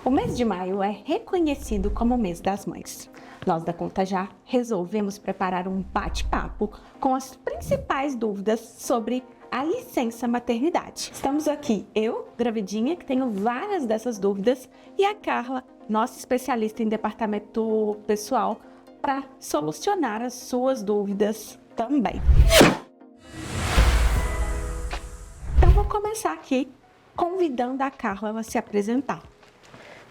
O mês de maio é reconhecido como o mês das mães. Nós da Conta Já resolvemos preparar um bate-papo com as principais dúvidas sobre a licença maternidade. Estamos aqui, eu, gravidinha, que tenho várias dessas dúvidas, e a Carla, nossa especialista em departamento pessoal, para solucionar as suas dúvidas também. Então vou começar aqui convidando a Carla a se apresentar.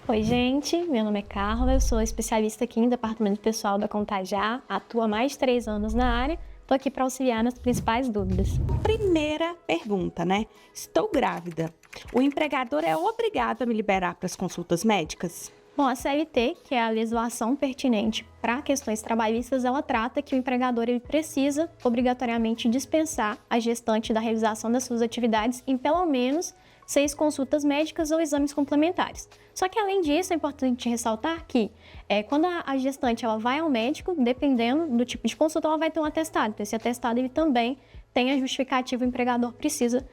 Oi, gente, meu nome é Carla, eu sou especialista aqui em departamento pessoal da Conta Já, atuo há mais de 3 anos na área, estou aqui para auxiliar nas principais dúvidas. Primeira pergunta, né? Estou grávida. O empregador é obrigado a me liberar para as consultas médicas? Bom, a CLT, que é a legislação pertinente para questões trabalhistas, ela trata que o empregador ele precisa obrigatoriamente dispensar a gestante da realização das suas atividades em pelo menos 6 consultas médicas ou exames complementares. Só que, além disso, é importante ressaltar que quando a gestante ela vai ao médico, dependendo do tipo de consulta, ela vai ter um atestado. Então, esse atestado ele também tem a justificativa, o empregador precisa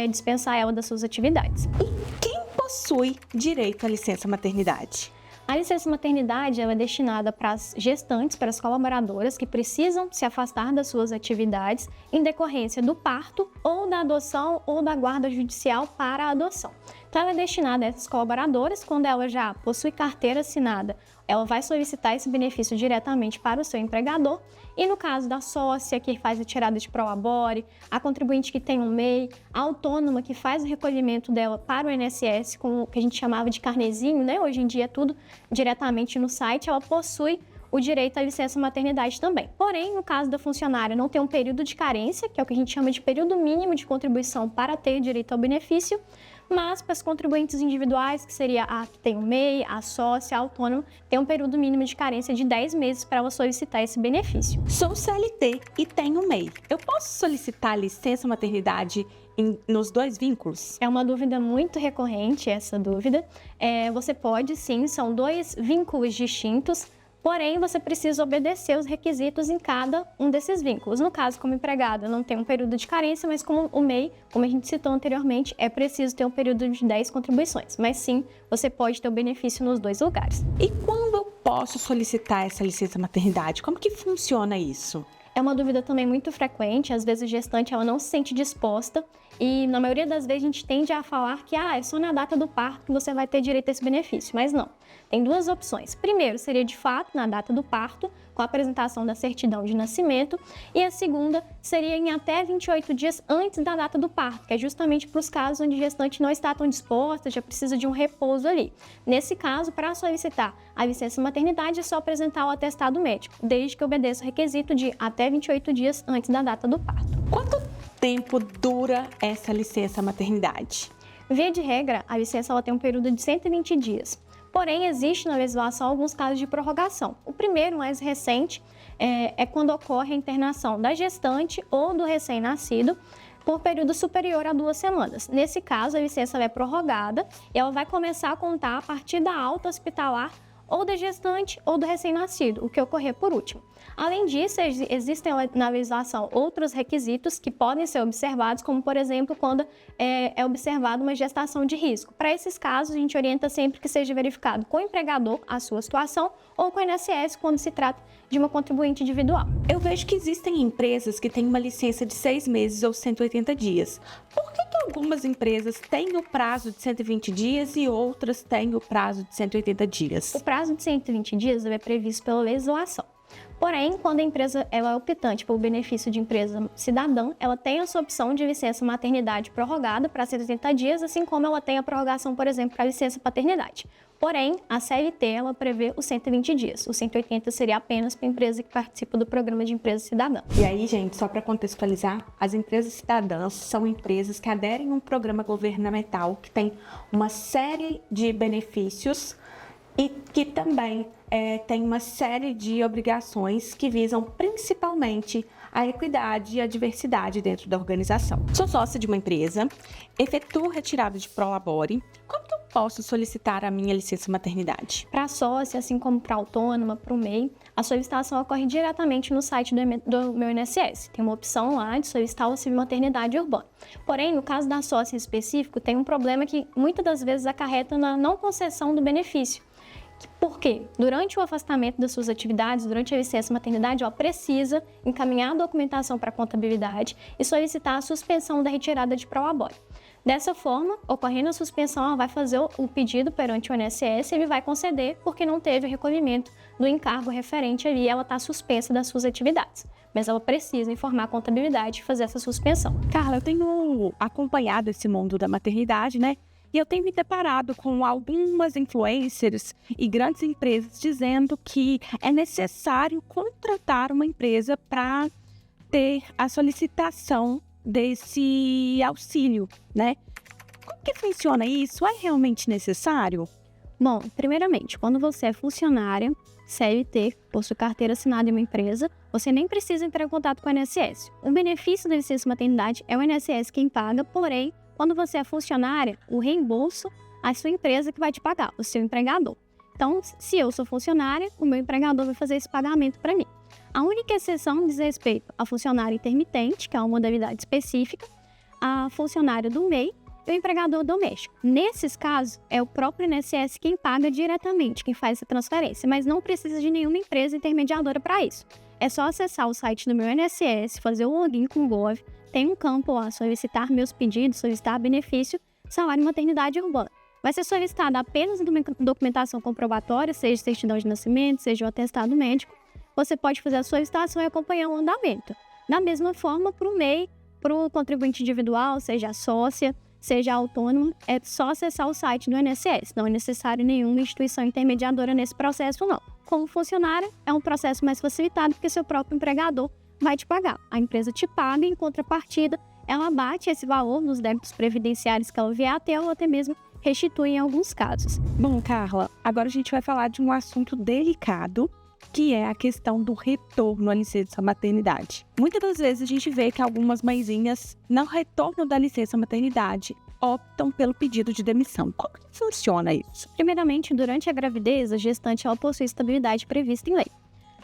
dispensar ela das suas atividades. E quem possui direito à licença maternidade? A licença maternidade ela é destinada para as gestantes, para as colaboradoras que precisam se afastar das suas atividades em decorrência do parto ou da adoção ou da guarda judicial para a adoção. Então, ela é destinada a essas colaboradoras quando ela já possui carteira assinada. Ela vai solicitar esse benefício diretamente para o seu empregador. E no caso da sócia, que faz a tirada de prolabore, a contribuinte que tem um MEI, a autônoma que faz o recolhimento dela para o INSS, com o que a gente chamava de carnezinho, né? Hoje em dia é tudo diretamente no site, ela possui o direito à licença maternidade também. Porém, no caso da funcionária não ter um período de carência, que é o que a gente chama de período mínimo de contribuição para ter direito ao benefício, mas para os contribuintes individuais, que seria a que tem o MEI, a sócia, a autônoma, tem um período mínimo de carência de 10 meses para ela solicitar esse benefício. Sou CLT e tenho MEI. Eu posso solicitar licença maternidade nos 2 vínculos? É uma dúvida muito recorrente essa dúvida. Você pode sim, são 2 vínculos distintos. Porém, você precisa obedecer os requisitos em cada um desses vínculos. No caso, como empregada, não tem um período de carência, mas como o MEI, como a gente citou anteriormente, é preciso ter um período de 10 contribuições. Mas sim, você pode ter o benefício nos 2 lugares. E quando eu posso solicitar essa licença maternidade? Como que funciona isso? É uma dúvida também muito frequente, às vezes a gestante ela não se sente disposta e na maioria das vezes a gente tende a falar que é só na data do parto que você vai ter direito a esse benefício, mas não. Tem 2 opções. Primeiro, seria de fato na data do parto, com a apresentação da certidão de nascimento, e a segunda seria em até 28 dias antes da data do parto, que é justamente para os casos onde a gestante não está tão disposta, já precisa de um repouso ali. Nesse caso, para solicitar a licença maternidade, é só apresentar o atestado médico, desde que obedeça o requisito de até 28 dias antes da data do parto. Quanto tempo dura essa licença maternidade? Via de regra, a licença ela tem um período de 120 dias. Porém, existe na legislação alguns casos de prorrogação. O primeiro, mais recente, é quando ocorre a internação da gestante ou do recém-nascido por período superior a 2 semanas. Nesse caso, a licença é prorrogada e ela vai começar a contar a partir da alta hospitalar ou da gestante ou do recém-nascido, o que ocorrer por último. Além disso, existem na legislação outros requisitos que podem ser observados, como, por exemplo, quando é observada uma gestação de risco. Para esses casos, a gente orienta sempre que seja verificado com o empregador a sua situação ou com o INSS quando se trata de uma contribuinte individual. Eu vejo que existem empresas que têm uma licença de 6 meses ou 180 dias. Por que algumas empresas têm o prazo de 120 dias e outras têm o prazo de 180 dias? O prazo de 120 dias é previsto pela legislação. Porém, quando a empresa ela é optante pelo benefício de empresa cidadã, ela tem essa opção de licença maternidade prorrogada para 180 dias, assim como ela tem a prorrogação, por exemplo, para a licença paternidade. Porém, a CLT ela prevê os 120 dias. Os 180 seria apenas para a empresa que participa do programa de empresa cidadã. E aí, gente, só para contextualizar, as empresas cidadãs são empresas que aderem a um programa governamental que tem uma série de benefícios e que também tem uma série de obrigações que visam principalmente a equidade e a diversidade dentro da organização. Sou sócia de uma empresa, efetuo retirada de prolabore. Como que eu posso solicitar a minha licença maternidade? Para a sócia, assim como para a autônoma, para o MEI, a solicitação ocorre diretamente no site do meu INSS. Tem uma opção lá de solicitar o auxílio maternidade urbana. Porém, no caso da sócia em específico, tem um problema que muitas das vezes acarreta na não concessão do benefício. Por quê? Durante o afastamento das suas atividades, durante a licença maternidade, ela precisa encaminhar a documentação para a contabilidade e solicitar a suspensão da retirada de prolabore. Dessa forma, ocorrendo a suspensão, ela vai fazer o pedido perante o INSS e ele vai conceder porque não teve o recolhimento do encargo referente ali e ela está suspensa das suas atividades. Mas ela precisa informar a contabilidade e fazer essa suspensão. Carla, eu tenho acompanhado esse mundo da maternidade, né? E eu tenho me deparado com algumas influencers e grandes empresas dizendo que é necessário contratar uma empresa para ter a solicitação desse auxílio, né? Como que funciona isso? É realmente necessário? Bom, primeiramente, quando você é funcionária, CLT, possui carteira assinada em uma empresa, você nem precisa entrar em contato com o INSS. O benefício da licença maternidade é o INSS quem paga, porém, quando você é funcionária, o reembolso, a sua empresa que vai te pagar, o seu empregador. Então, se eu sou funcionária, o meu empregador vai fazer esse pagamento para mim. A única exceção diz respeito a funcionário intermitente, que é uma modalidade específica, a funcionário do MEI e o empregador doméstico. Nesses casos, é o próprio INSS quem paga diretamente, quem faz essa transferência, mas não precisa de nenhuma empresa intermediadora para isso. É só acessar o site do meu INSS, fazer o login com o Gov, tem um campo lá, solicitar meus pedidos, solicitar benefício, salário maternidade urbana. Vai ser solicitada apenas a documentação comprobatória, seja certidão de nascimento, seja o atestado médico. Você pode fazer a solicitação e acompanhar o andamento. Da mesma forma, para o MEI, para o contribuinte individual, seja a sócia, seja autônomo, é só acessar o site do INSS. Não é necessário nenhuma instituição intermediadora nesse processo, não. Como funcionária, é um processo mais facilitado porque seu próprio empregador vai te pagar. A empresa te paga e, em contrapartida, ela bate esse valor nos débitos previdenciários que ela vier a ter ou até mesmo restitui em alguns casos. Bom, Carla, agora a gente vai falar de um assunto delicado, que é a questão do retorno à licença maternidade. Muitas das vezes a gente vê que algumas mãezinhas, no retorno da licença maternidade, optam pelo pedido de demissão. Como que funciona isso? Primeiramente, durante a gravidez, a gestante ela possui estabilidade prevista em lei.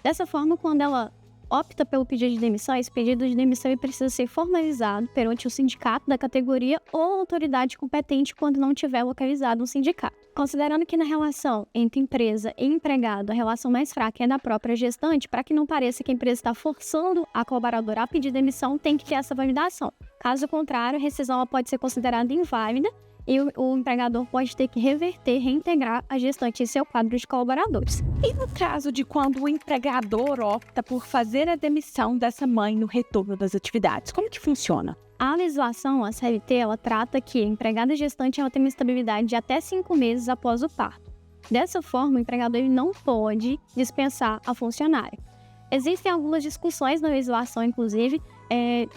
Dessa forma, quando ela opta pelo pedido de demissão, esse pedido de demissão ele precisa ser formalizado perante o sindicato da categoria ou autoridade competente quando não tiver localizado um sindicato. Considerando que na relação entre empresa e empregado, a relação mais fraca é da própria gestante, para que não pareça que a empresa está forçando a colaboradora a pedir demissão, tem que ter essa validação. Caso contrário, a rescisão ela pode ser considerada inválida e o empregador pode ter que reverter, reintegrar a gestante em seu quadro de colaboradores. E no caso de quando o empregador opta por fazer a demissão dessa mãe no retorno das atividades, como que funciona? A legislação, a CLT, ela trata que a empregada gestante ela tem uma estabilidade de até 5 meses após o parto. Dessa forma, o empregador ele não pode dispensar a funcionária. Existem algumas discussões na legislação, inclusive,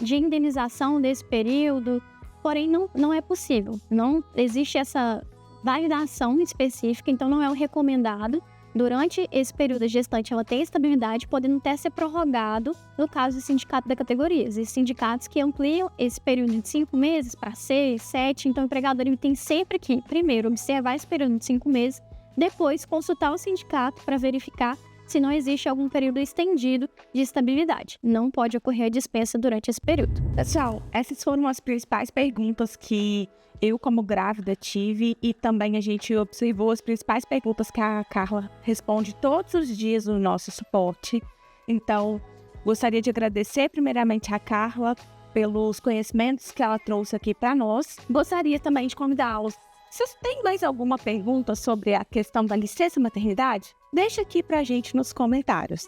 de indenização desse período, porém não é possível. Não existe essa validação específica, então não é o recomendado. Durante esse período, a gestante ela tem estabilidade, podendo até ser prorrogado no caso do sindicato da categoria. Existem sindicatos que ampliam esse período de 5 meses para 6, 7, então o empregador ele tem sempre que, primeiro, observar esse período de 5 meses, depois consultar o sindicato para verificar se não existe algum período estendido de estabilidade. Não pode ocorrer a dispensa durante esse período. Pessoal, essas foram as principais perguntas que eu, como grávida, tive, e também a gente observou as principais perguntas que a Carla responde todos os dias no nosso suporte. Então, gostaria de agradecer primeiramente a Carla pelos conhecimentos que ela trouxe aqui para nós. Gostaria também de convidá-los. Se vocês têm mais alguma pergunta sobre a questão da licença maternidade, deixa aqui pra gente nos comentários.